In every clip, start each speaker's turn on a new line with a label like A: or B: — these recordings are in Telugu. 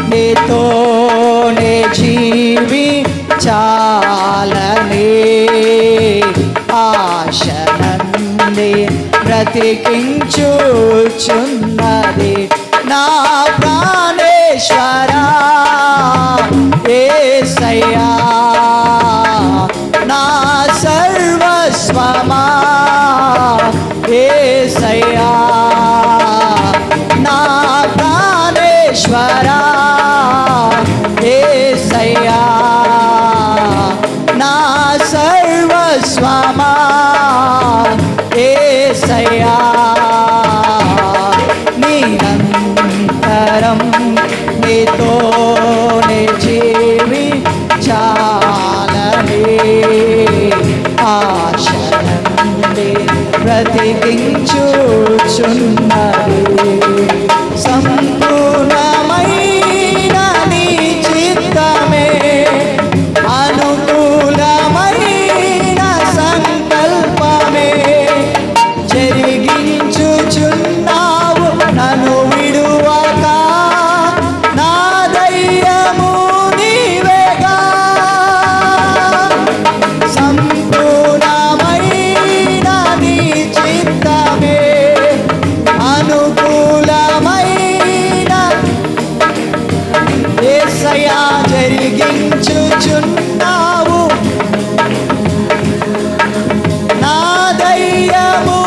A: నీతోనే జీవించాలనే ఆశనంది బ్రతికించుచున్నది నా ప్రాణేశ్వరా యేసయ్యా నా సర్వస్వమా యేసయ్యా నా ప్రాణేశ్వరా యేసయ్యా నా సర్వస్వమా యేసయ్యా నిరంతరం నీతోనే జీవించాలనే ఆశనంది బ్రతికించుచున్నది సంపూర్ణమైన నీ చిత్తమే అనుకూలమైన సంకల్పమే జరిగించుచున్నావు నన్ను విడువక నా ధైర్యము నీవేగా సంపూర్ణమైన నీ చిత్తమే అనుకూలమైన యేసయ్యా జరిగించుచున్నావు నా ధైర్యము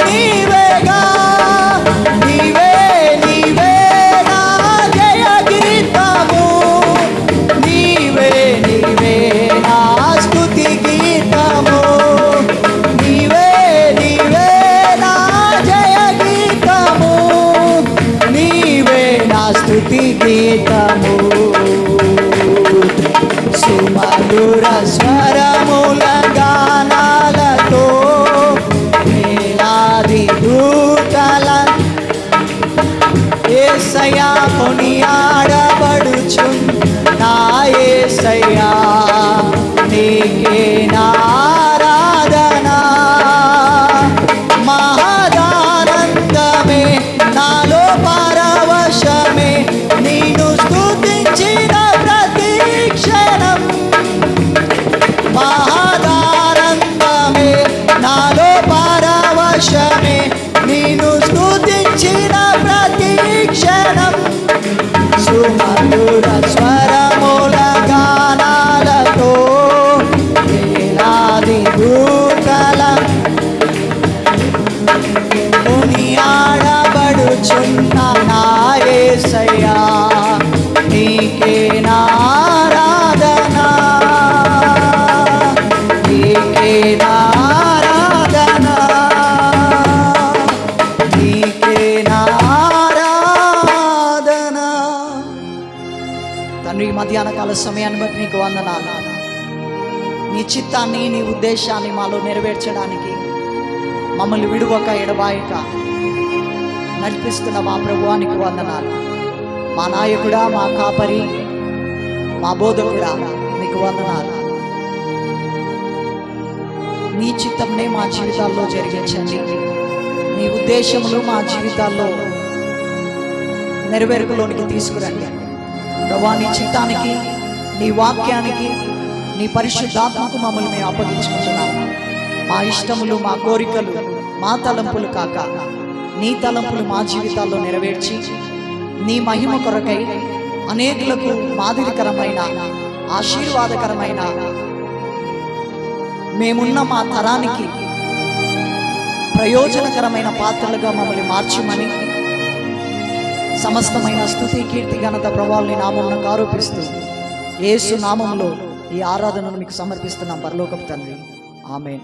A: నీవేగా నీవే నీవే నా జయ గీతము నీవే నీవే నా స్తుతి గీతము నీవే నీవే నా జయ గీతము నీవే నా స్తుతి గీతము సుమధుర స్వరముల గానాలతో వేలాది దూతల యేసయ్యా కొనియాడబడుచు నా యేసయ్యా నీకే నా ఆరాధన మహదానందమే నాలో పరవశమే నీను స్తుతించిన ప్రతి క్షణం మహదానందమే నాలో పరవశమే నీను స్తుతించిన ప్రతి క్షణం సుమధుర స్వరముల గానాలతో వేలాది దూతల కొనియాడబడుచున్న నా యేసయ్యా నీకే నా ఆరాధన నీకే నా ఆరాధన నీకే నా ఆరాధన. తండ్రి ఈ మధ్యాహ్న కాల సమయాన్ని బట్టి నీకు వందనాలు. నీ చిత్తాన్ని నీ ఉద్దేశాన్ని మాలో నెరవేర్చడానికి మమ్మల్ని విడువక ఎడబాయక నడిపిస్తున్న మా ప్రభువానికి వందనాలు. మా నాయకుడా, మా కాపరి, మా బోధకుడా నీకు వందనాలు. నీ చిత్తంనే మా జీవితాల్లో జరిగించండి. నీ ఉద్దేశములు మా జీవితాల్లో నెరవేర్పులోనికి తీసుకురండి ప్రభువా. నీ చిత్తానికి, నీ వాక్యానికి, నీ పరిశుద్ధాత్మకు మమ్మల్ని మేము అప్పగించుకుంటున్నాము. మా ఇష్టములు, మా కోరికలు, మా తలంపులు కాక నీ తలంపులు మా జీవితాల్లో నెరవేర్చి నీ మహిమ కొరకై అనేకులకు మాదిరికరమైన ఆశీర్వాదకరమైన మేమున్న మా తరానికి ప్రయోజనకరమైన పాత్రలుగా మమ్మల్ని మార్చమని సమస్తమైన స్తుతి, కీర్తి, ఘనత, ప్రభావాలని నామమునకు ఆరోపిస్తూ యేసు నామములో ఈ ఆరాధనను మీకు సమర్పిస్తున్నాం పరలోకపు తండ్రి. ఆమేన్.